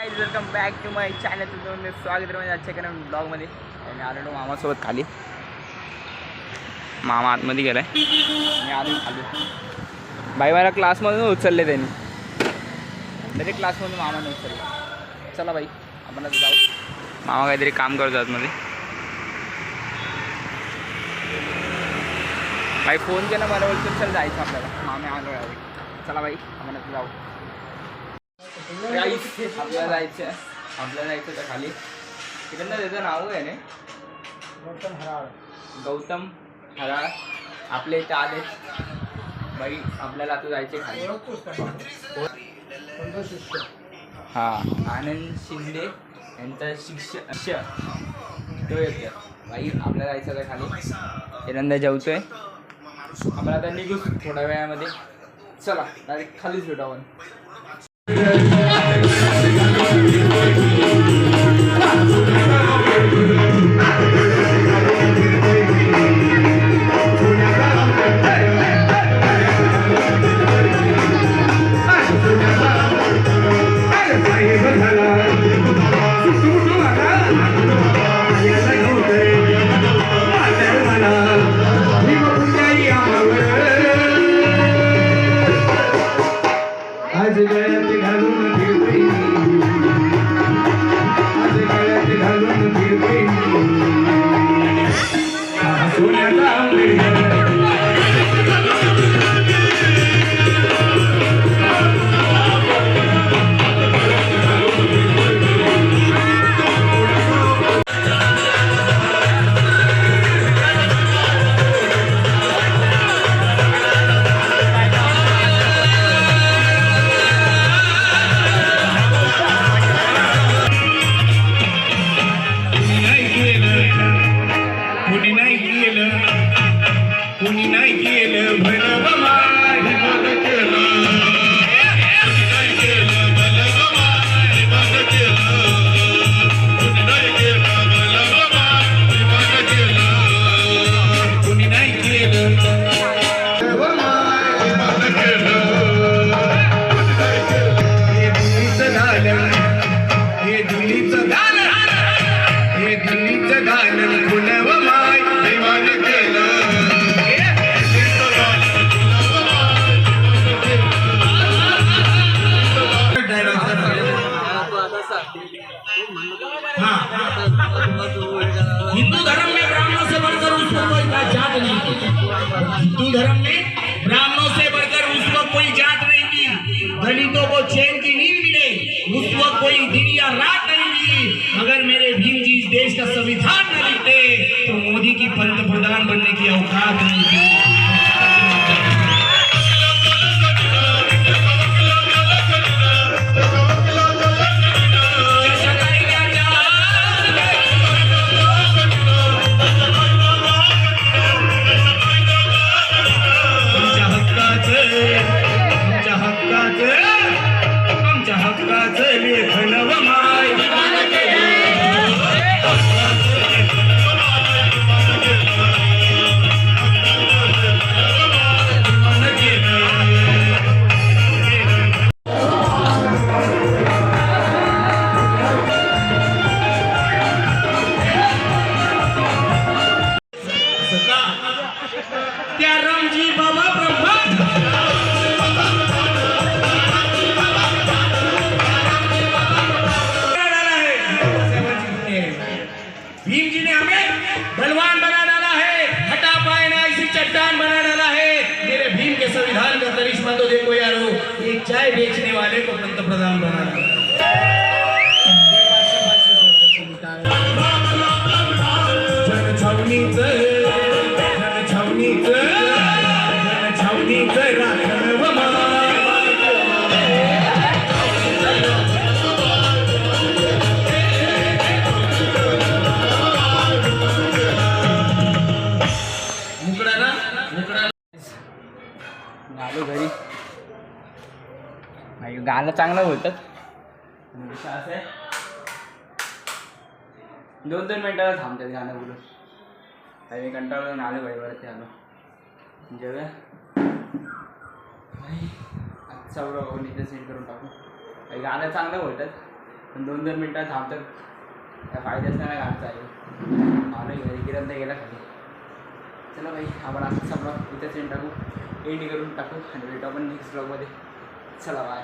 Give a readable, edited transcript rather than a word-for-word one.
Welcome back to my channel. तुम्ही स्वागत आहे माझ्या आजच्या कारण ब्लॉगमध्ये. मी आलेलो मामासोबत खाली. मामा आतमध्ये गेलाय, मी आलो खाली. बाई मला क्लासमधून उचलले त्यांनी, तरी क्लासमधून मामाने उचललं. चला बाई आपण आता जाऊ. मामा काहीतरी काम करतो आतमध्ये. बाई फोन केला मला, बोलतो चल जायचं आपल्याला. मामे आलो आहे. चला बाई आपण आता जाऊ. आपल्याला जायचं तर खाली तिकडनं त्याचं नाव आहे ना, गौतम हराळ. आपले इथे आले बाई. आपल्याला आता जायचे खाली. हां, आनंद शिंदे यांचा शिष्य तो येतो बाई. आपल्याला जायचं तर खाली. पहिल्यांदा जेवतोय आपण. आता निघू थोड्या वेळामध्ये. चला डायरेक्ट खालीच भेटू आपण. हिंदू धर्म में ब्राह्मणों से बढ़कर उसको कोई जात नहीं थी। हिंदू धर्म में ब्राह्मणों से बढ़कर उसको कोई जात नहीं थी। दलितों को चैन की नींद मिले उसको कोई दिन या रात नहीं मिली। अगर मेरे भीम जी इस देश का संविधान न लिखते तो मोदी की पंतप्रधान बनने की औकात नहीं थी। भीम जी ने हमें बलवान बना डाला है, हटा पाए ना इसी चट्टान बना डाला है। मेरे भीम के संविधान का करिश्मा तो देखो यारो, एक चाय बेचने वाले को पंतप्रधान बना डाला। आलो घरी. गाणं चांगलं होतं. असं आहे 2-2 मिनिटाला थांबतात गाणं बोलून. काही मी कंटाळून आलो बाईवरती. आलो जेव्हा आजचा ब्लॉग आपण इथे सेंड करून टाकू. काही गाणं चांगलं होतात. पण 2-2 मिनटात थांबतात, काय फायदाच नाही घालचा आहे. आलो घरी किरण गेला खाली. चला भाई, आपण असंच ब्लॉग इथेच एंड टाकू, एंड करून टाकू आणि भेटू आपण नेक्स्ट ब्लॉगमध्ये. चला बाय.